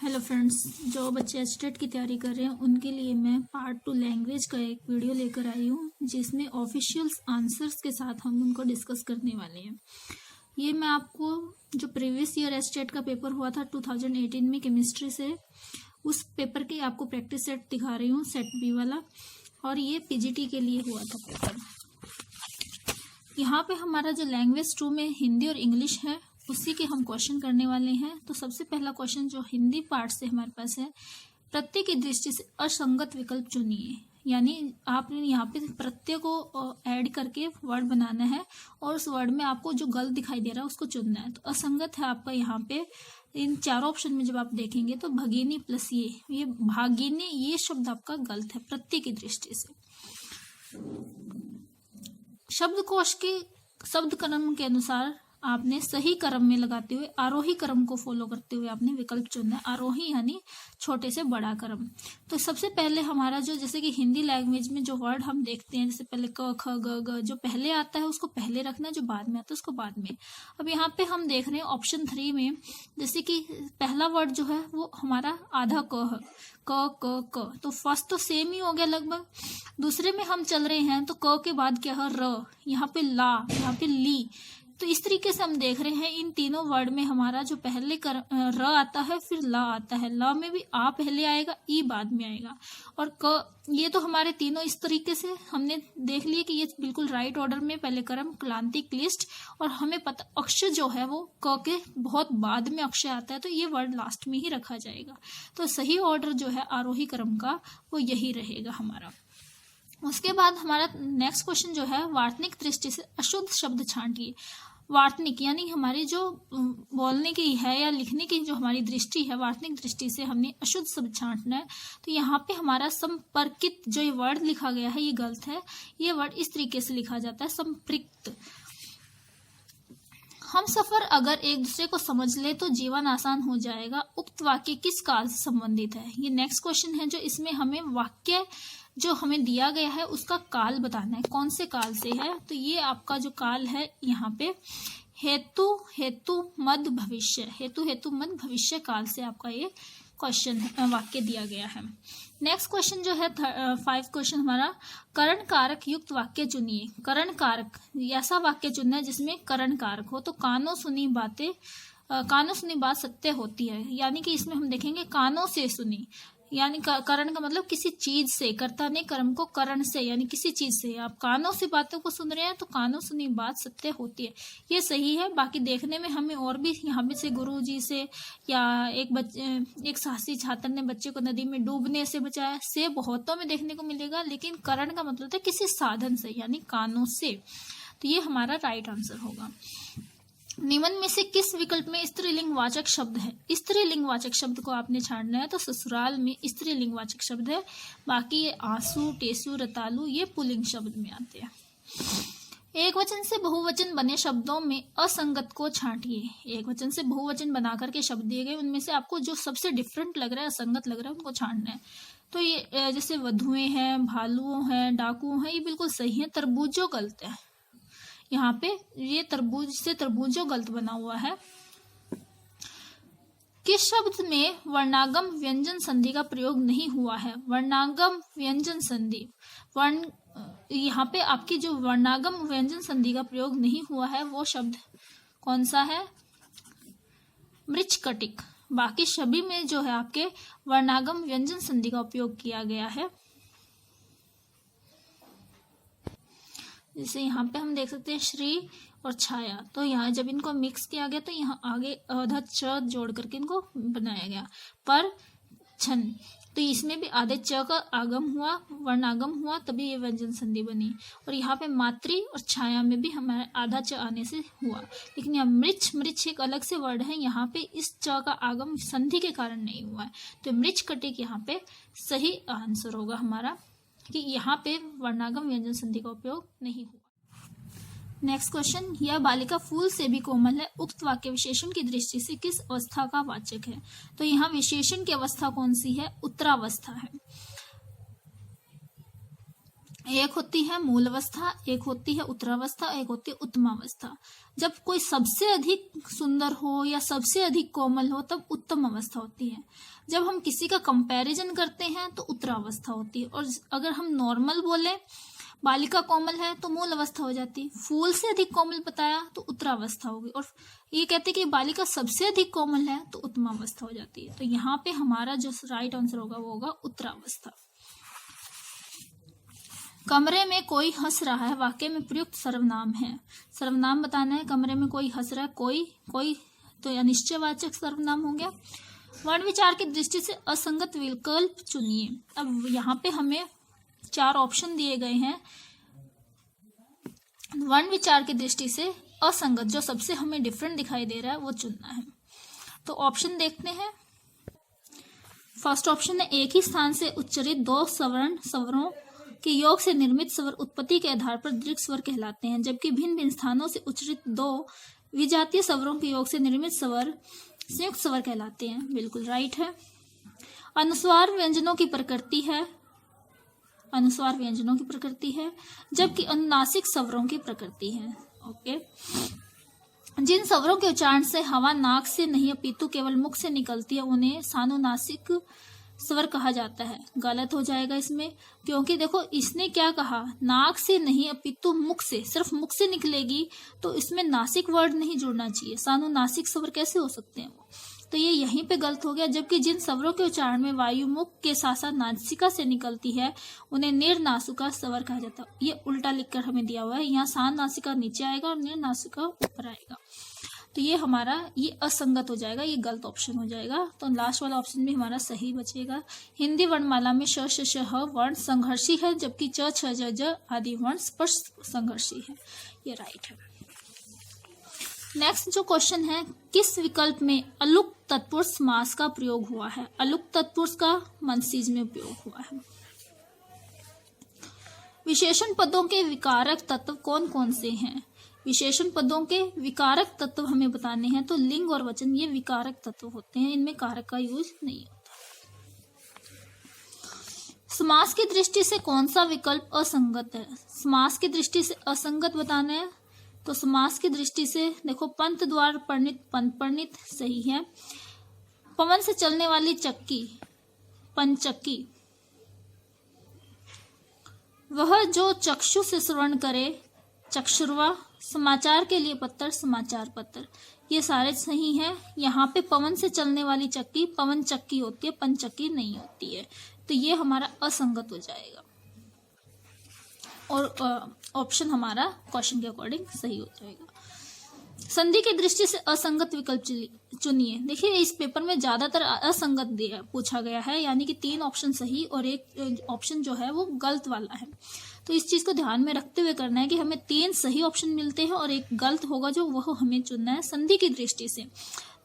Hello friends, जो बच्चे HTET की तैयारी कर रहे हैं उनके लिए मैं पार्ट 2 लैंग्वेज का एक वीडियो लेकर आई हूँ, जिसमें ऑफिशियल आंसर्स के साथ हम उनको डिस्कस करने वाले हैं। ये मैं आपको जो प्रीवियस ईयर एचटेट का पेपर हुआ था 2018 में केमिस्ट्री से, उस पेपर के आपको प्रैक्टिस सेट दिखा रही हूँ, सेट बी वाला, और ये पीजीटी के लिए हुआ था पेपर। यहाँ पे हमारा जो लैंग्वेज 2 में हिंदी और इंग्लिश है उसी के हम क्वेश्चन करने वाले हैं। तो सबसे पहला क्वेश्चन जो हिंदी पार्ट से हमारे पास है, प्रत्यय की दृष्टि से असंगत विकल्प चुनिए। यानी आपने यहाँ पे प्रत्यय को ऐड करके वर्ड बनाना है और उस वर्ड में आपको जो गलत दिखाई दे रहा है उसको चुनना है। तो असंगत है आपका यहाँ पे इन चारों ऑप्शन में जब आप देखेंगे तो भगिनी प्लस ये भागिनी, ये शब्द आपका गलत है प्रत्यय की दृष्टि से। शब्दकोश के शब्द क्रम के अनुसार आपने सही क्रम में लगाते हुए आरोही क्रम को फॉलो करते हुए आपने विकल्प चुनना है। आरोही यानी छोटे से बड़ा क्रम। तो सबसे पहले हमारा जो, जैसे कि हिंदी लैंग्वेज में जो वर्ड हम देखते हैं, जैसे पहले क ख ग ग, जो पहले आता है उसको पहले रखना है, जो बाद में आता है उसको बाद में। अब यहाँ पे हम देख रहे हैं ऑप्शन 3 में, जैसे कि पहला वर्ड जो है वो हमारा आधा क है, क। तो फर्स्ट तो सेम ही हो गया लगभग। दूसरे में हम चल रहे हैं तो क के बाद क्या है, र, यहाँ पे ला, यहाँ पे ली। तो इस तरीके से हम देख रहे हैं इन तीनों वर्ड में हमारा जो पहले र आता है, फिर ला आता है, ला में भी आ पहले आएगा, ई बाद में आएगा, और क। ये तो हमारे तीनों इस तरीके से हमने देख लिए कि ये बिल्कुल राइट ऑर्डर में पहले क्रम, क्लांति, क्लिष्ट, और हमें पता अक्षर जो है वो क के बहुत बाद में अक्षर आता है, तो ये वर्ड लास्ट में ही रखा जाएगा। तो सही ऑर्डर जो है आरोही क्रम का वो यही रहेगा हमारा। उसके बाद हमारा नेक्स्ट क्वेश्चन जो है, वार्तनिक दृष्टि से अशुद्ध शब्द छांटिए। वार्तनिक यानी हमारी जो बोलने की है या लिखने की जो हमारी दृष्टि है, वार्तनिक दृष्टि से हमने अशुद्ध शब्द छांटना है। तो यहाँ पे हमारा संपर्कित जो ये वर्ड लिखा गया है ये गलत है। ये वर्ड इस तरीके से लिखा जाता है, संपृक्त। हम सफर अगर एक दूसरे को समझ ले तो जीवन आसान हो जाएगा। उक्त वाक्य किस काल से संबंधित है? ये नेक्स्ट क्वेश्चन है, जो इसमें हमें वाक्य जो हमें दिया गया है उसका काल बताना है, कौन से काल से है। तो ये आपका जो काल है यहाँ पे हेतु मध्य भविष्य, हेतु मध्य भविष्य काल से आपका ये क्वेश्चन है, वाक्य दिया गया है। नेक्स्ट क्वेश्चन जो है 5 क्वेश्चन हमारा, करण कारक युक्त वाक्य चुनिए। करण कारक, ऐसा वाक्य चुनना है जिसमें करण कारक हो। तो कानों सुनी बात सत्य होती है, यानी कि इसमें हम देखेंगे कानों से सुनी, यानी करण का मतलब किसी चीज से, कर्ता ने कर्म को करण से यानी किसी चीज से, आप कानों से बातों को सुन रहे हैं तो कानों सुनी बात सत्य होती है, ये सही है। बाकी देखने में हमें और भी यहाँ पे से गुरु जी से या एक साहसी छात्र ने बच्चे को नदी में डूबने से बचाया से बहुतों में देखने को मिलेगा, लेकिन करण का मतलब है किसी साधन से यानी कानों से। तो ये हमारा राइट आंसर होगा। निम्न में से किस विकल्प में स्त्रीलिंगवाचक शब्द है? स्त्रीलिंगवाचक शब्द को आपने छांटना है। तो ससुराल में स्त्रीलिंगवाचक शब्द है, बाकी ये आंसू, टेसु, रतालू ये पुल्लिंग शब्द में आते हैं। एक वचन से बहुवचन बने शब्दों में असंगत को छांटिए। एक वचन से बहुवचन बना करके शब्द दिए गए, उनमें से आपको जो सबसे डिफरेंट लग रहा है, असंगत लग रहा है, उनको छांटना है। तो ये जैसे वधुएं हैं, भालुओं हैं, डाकू हैं, ये बिल्कुल सही है। तरबूजो गलत है, यहाँ पे ये तरबूज से तरबूजो गलत बना हुआ है। किस शब्द में वर्णागम व्यंजन संधि का प्रयोग नहीं हुआ है? वर्णागम व्यंजन संधि, यहाँ पे आपकी जो वर्णागम व्यंजन संधि का प्रयोग नहीं हुआ है वो शब्द कौन सा है? मृच्छकटिक। बाकी सभी में जो है आपके वर्णागम व्यंजन संधि का उपयोग किया गया है। जैसे यहाँ पे हम देख सकते हैं श्री और छाया, तो यहाँ जब इनको मिक्स किया गया तो यहाँ आगे आधा च जोड़ करके इनको बनाया गया। पर छन, तो इसमें भी आधे च का आगम हुआ, वर्णागम हुआ, तभी ये व्यंजन संधि बनी। और यहाँ पे मातृ और छाया में भी हमारे आधा च आने से हुआ। लेकिन यहाँ मृछ एक अलग से वर्ड है, यहाँ पे इस च का आगम संधि के कारण नहीं हुआ है। तो मृच्छकटिक यहाँ पे सही आंसर होगा हमारा, कि यहाँ पे वर्णागम व्यंजन संधि का उपयोग नहीं हुआ। नेक्स्ट क्वेश्चन, यह बालिका फूल से भी कोमल है। उक्त वाक्य विशेषण की दृष्टि से किस अवस्था का वाचक है? तो यहाँ विशेषण की अवस्था कौन सी है? उत्तरावस्था है। एक होती है मूल अवस्था, एक होती है उत्तरावस्था, एक होती है उत्तमावस्था। जब कोई सबसे अधिक सुंदर हो या सबसे अधिक कोमल हो तब उत्तम अवस्था होती है। जब हम किसी का कंपैरिजन करते हैं तो उत्तरावस्था होती है। और अगर हम नॉर्मल बोले बालिका कोमल है तो मूल अवस्था हो जाती है। फूल से अधिक कोमल बताया तो उत्तरावस्था होगी। और ये कहते हैं कि बालिका सबसे अधिक कोमल है तो उत्तमावस्था हो जाती है। तो यहाँ पे हमारा जो राइट आंसर होगा वो होगा उत्तरावस्था। कमरे में कोई हंस रहा है वाक्य में प्रयुक्त सर्वनाम है। सर्वनाम बताना है। कमरे में कोई हंस रहा है, कोई तो अनिश्चयवाचक सर्वनाम हो गया। वर्ण विचार की दृष्टि से असंगत विकल्प चुनिए। अब यहाँ पे हमें 4 ऑप्शन दिए गए हैं। वर्ण विचार की दृष्टि से असंगत जो सबसे हमें डिफरेंट दिखाई दे रहा है वो चुनना है। तो ऑप्शन देखते हैं। फर्स्ट ऑप्शन है एक ही स्थान से उच्चरित 2 स्वरों के योग से निर्मित स्वर उत्पत्ति के आधार पर दीर्घ स्वर कहलाते हैं, जबकि भिन्न भिन्न स्थानों से उच्चरित 2 विजातीय स्वरों के योग से निर्मित स्वर संयुक्त स्वर कहलाते हैं। बिल्कुल राइट है। अनुस्वार व्यंजनों की प्रकृति है, अनुस्वार व्यंजनों की प्रकृति है, जबकि अनुनासिक स्वरों की प्रकृति है। ओके। जिन स्वरों के उच्चारण से हवा नाक से नहीं अपितु केवल मुख से निकलती है उन्हें सानुनासिक स्वर कहा जाता है। गलत हो जाएगा इसमें, क्योंकि देखो इसने क्या कहा, नाक से नहीं अपितु मुख से, सिर्फ मुख से निकलेगी तो इसमें नासिक वर्ड नहीं जुड़ना चाहिए। सानुनासिक स्वर कैसे हो सकते हैं वो, तो ये यहीं पे गलत हो गया। जबकि जिन स्वरों के उच्चारण में वायु मुख के साथ साथ नासिका से निकलती है उन्हें निर्नासिका स्वर कहा जाता है। ये उल्टा लिखकर हमें दिया हुआ है, यहाँ सान नासिका नीचे आएगा और निर्नासिका ऊपर आएगा। तो ये हमारा ये असंगत हो जाएगा, ये गलत ऑप्शन हो जाएगा। तो लास्ट वाला ऑप्शन भी हमारा सही बचेगा। हिंदी वर्णमाला में श श श ह वर्ण संघर्षी है, जबकि च छ ज ज आदि वर्ण स्पर्श संघर्षी है। ये राइट है। नेक्स्ट जो क्वेश्चन है, किस विकल्प में अलुक तत्पुरुष समास का प्रयोग हुआ है? अलुक तत्पुरुष का मनसीज में उपयोग हुआ है। विशेषण पदों के विकारक तत्व कौन कौन से हैं? विशेषण पदों के विकारक तत्व हमें बताने हैं। तो लिंग और वचन ये विकारक तत्व होते हैं, इनमें कारक का यूज नहीं होता। समास की दृष्टि से कौन सा विकल्प असंगत है? समास की दृष्टि से असंगत बताना है। तो समास की दृष्टि से देखो, पंत द्वार परिणित पंत परिणित सही है। पवन से चलने वाली चक्की पंचक्की। वह जो चक्षु से श्रवण करे चक्षुर्वा। समाचार के लिए पत्तर समाचार पत्र। ये सारे सही हैं। यहाँ पे पवन से चलने वाली चक्की पवन चक्की होती है, पंचक्की नहीं होती है। तो ये हमारा असंगत हो जाएगा और ऑप्शन हमारा क्वेश्चन के अकॉर्डिंग सही हो जाएगा। संधि की दृष्टि से असंगत विकल्प चुनिए। देखिए इस पेपर में ज्यादातर असंगत दिया पूछा गया है, यानी कि 3 ऑप्शन सही और एक ऑप्शन जो है वो गलत वाला है। तो इस चीज को ध्यान में रखते हुए करना है कि हमें 3 सही ऑप्शन मिलते हैं और एक गलत होगा जो वह हमें चुनना है। संधि की दृष्टि से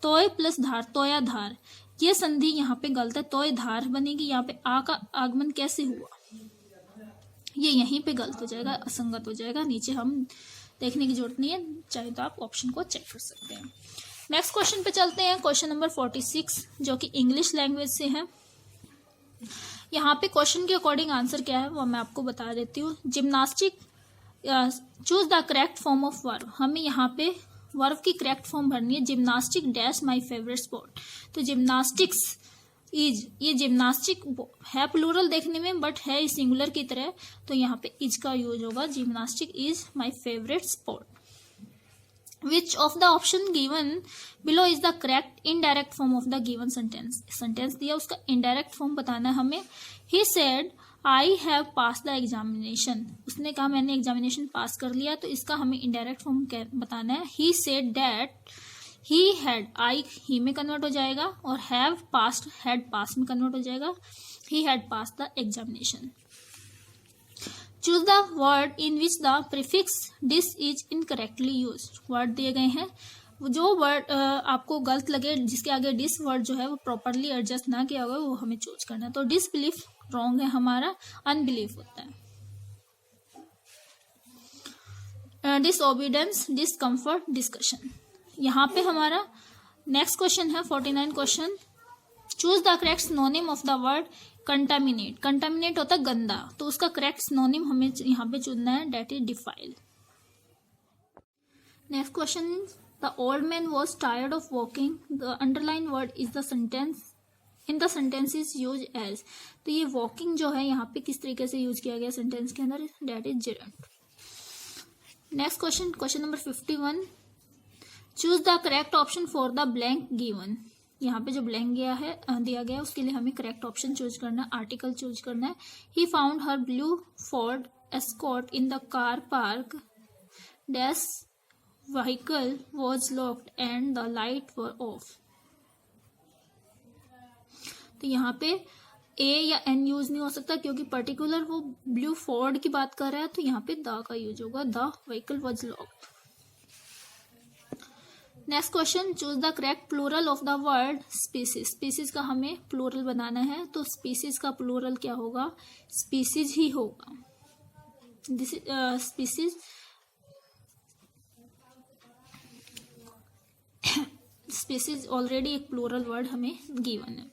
तोय प्लस धार, तोया धार, ये संधि यहाँ पे गलत है। तोय धार बनेगी, यहाँ पे आ का आगमन कैसे हुआ, ये यहीं पे गलत हो जाएगा, असंगत हो जाएगा। नीचे हम देखने की जरूरत नहीं है, चाहे तो आप ऑप्शन को चेक कर सकते हैं। नेक्स्ट क्वेश्चन पे चलते हैं। क्वेश्चन नंबर 46 जो कि इंग्लिश लैंग्वेज से है। यहाँ पे क्वेश्चन के अकॉर्डिंग आंसर क्या है वो मैं आपको बता देती हूँ। Gymnastic choose the correct form of verb. हमें यहाँ पे वर्ब की करेक्ट फॉर्म भरनी है। Gymnastic dash my favourite sport. तो जिम्नास्टिक्स इज, ये जिम्नास्टिक है प्लूरल देखने में बट है सिंगुलर की तरह, तो यहाँ पे इज का यूज होगा। Gymnastic is my favourite sport. Which of the option given below is the correct indirect form of the given sentence? Sentence दिया, उसका indirect form बताना है हमें। He said I have passed the examination. उसने कहा मैंने examination पास कर लिया, तो इसका हमें indirect form बताना है। He said that he had, I he में कन्वर्ट हो जाएगा और have passed had pass में कन्वर्ट हो जाएगा। He had passed the examination. Choose the word in which the prefix dish is incorrectly used. Word दिए गए हैं, जो वर्ड आपको गलत लगे जिसके आगे डिस वर्ड जो है वो प्रॉपरली एडजस्ट ना किया हुआ वो हमें चूज करना है। तो डिसबिलीफ रॉन्ग है हमारा, अनबिलीफ होता है। Disobedience, discomfort, discussion. यहाँ पे हमारा नेक्स्ट क्वेश्चन है 49 question. Choose the correct synonym of the word contaminate. Contaminate होता है गंदा, तो उसका करेक्ट सिनोनिम हमें यहाँ पे चुनना है, date is defile. Next question, the old man was tired of walking, the underline word is the sentence in the sentence is use as. तो ये वॉकिंग जो है यहाँ पे किस तरीके से यूज किया गया सेंटेंस के अंदर, that is gerund. Next question, question number 51, choose the correct option for the blank given. यहाँ पे जो ब्लैंक दिया गया है उसके लिए हमें करेक्ट ऑप्शन चूज करना है, आर्टिकल चूज करना है। He found her blue Ford escort in the car park, dash vehicle was locked and the light were of. तो यहाँ पे ए या एन यूज नहीं हो सकता क्योंकि पर्टिकुलर वो ब्लू फोर्ड की बात कर रहा है, तो यहाँ पे द का यूज होगा, the vehicle was locked. Next question, choose the correct plural of the word species. Species का हमें प्लूरल बनाना है, तो स्पीसीज का प्लूरल क्या होगा, स्पीसीज ही होगा। दिस स्पीसीज स्पीसीज ऑलरेडी एक प्लूरल वर्ड हमें गिवन है।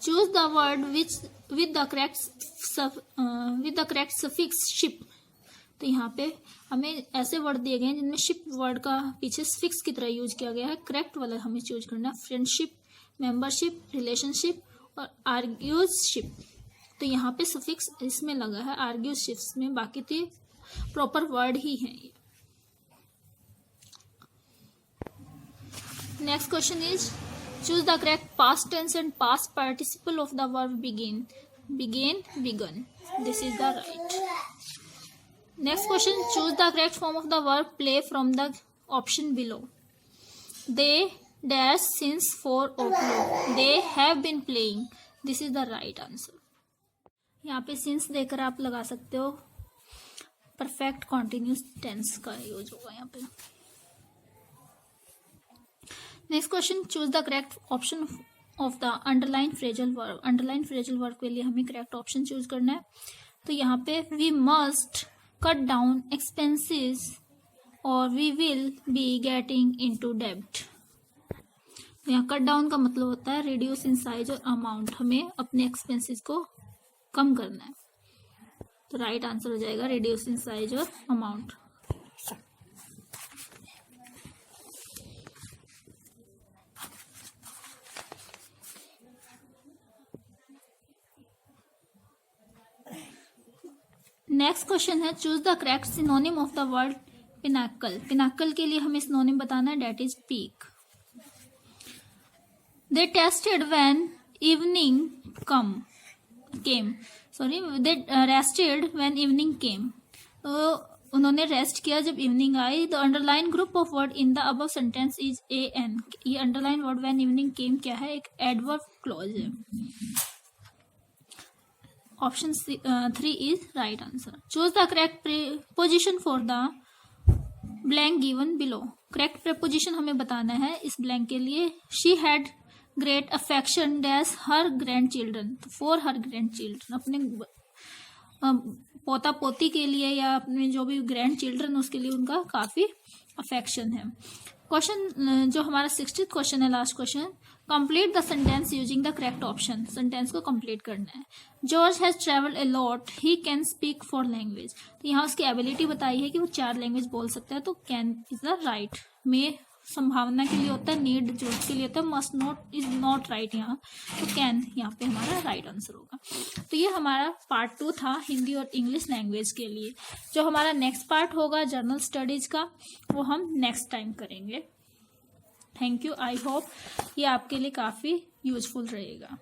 Choose the word which with the correct suffix ship. तो यहाँ पे हमें ऐसे वर्ड दिए गए हैं जिनमें शिप वर्ड का पीछे सफिक्स की तरह यूज किया गया है। करेक्ट वाला हमें चूज करना है, फ्रेंडशिप, मेंबरशिप, रिलेशनशिप और आर्ग्यूजशिप। तो यहाँ पे सफिक्स इसमें लगा है आर्ग्यूजशिप्स में, बाकी तो प्रॉपर वर्ड ही है ये। Next question is choose the correct past tense and past participle of the verb begin. Began, begun, this is the right. Next question, choose the correct form of the verb play from the option below. They dash since 4 o'clock. They have been playing. This is the right answer. यहाँ पे since देकर आप लगा सकते हो, perfect continuous tense का use होगा यहाँ पे। Next question, choose the correct option of the underlined phrasal verb. Underlined phrasal verb के लिए हमें correct option choose करना है। तो यहाँ पे we must cut down expenses or we will be getting into debt। यहाँ कट डाउन का मतलब होता है रिड्यूस इन साइज और अमाउंट, हमें अपने एक्सपेंसेस को कम करना है। तो राइट आंसर हो जाएगा रिड्यूस इन साइज और अमाउंट। नेक्स्ट क्वेश्चन है choose the correct synonym of the word pinnacle. Pinnacle के लिए हमें सिनोनिम बताना है, date is peak. They tested when evening they rested when evening came. तो उन्होंने रेस्ट किया जब इवनिंग आई। The underline group of word in the above sentence is A N. ये underline word when evening came क्या है, एक adverb clause है। Option 3 is right answer. Choose the correct preposition for the blank given below. Correct preposition हमें बताना है इस blank के लिए। She had great affection dash her grand children. For her grand children, अपने पोता पोती के लिए या अपने जो भी ग्रैंड चिल्ड्रन उसके लिए उनका काफी अफेक्शन है। क्वेश्चन जो हमारा 60th क्वेश्चन है, last question, complete the sentence using the correct option. Sentence को कंप्लीट करना है। George has travelled a lot, he can speak 4 language. तो यहाँ उसकी एबिलिटी बताई है कि वो 4 लैंग्वेज बोल सकता है, तो कैन इज द राइट। में संभावना के लिए होता है, नीड जरूरत के लिए होता है, must not is not right यहाँ, तो कैन यहाँ पे हमारा राइट आंसर होगा। तो ये हमारा पार्ट 2 था हिंदी और इंग्लिश लैंग्वेज के लिए। जो हमारा नेक्स्ट पार्ट होगा जनरल स्टडीज का, वो हम नेक्स्ट टाइम करेंगे। Thank you. आई होप ये आपके लिए काफ़ी यूजफुल रहेगा।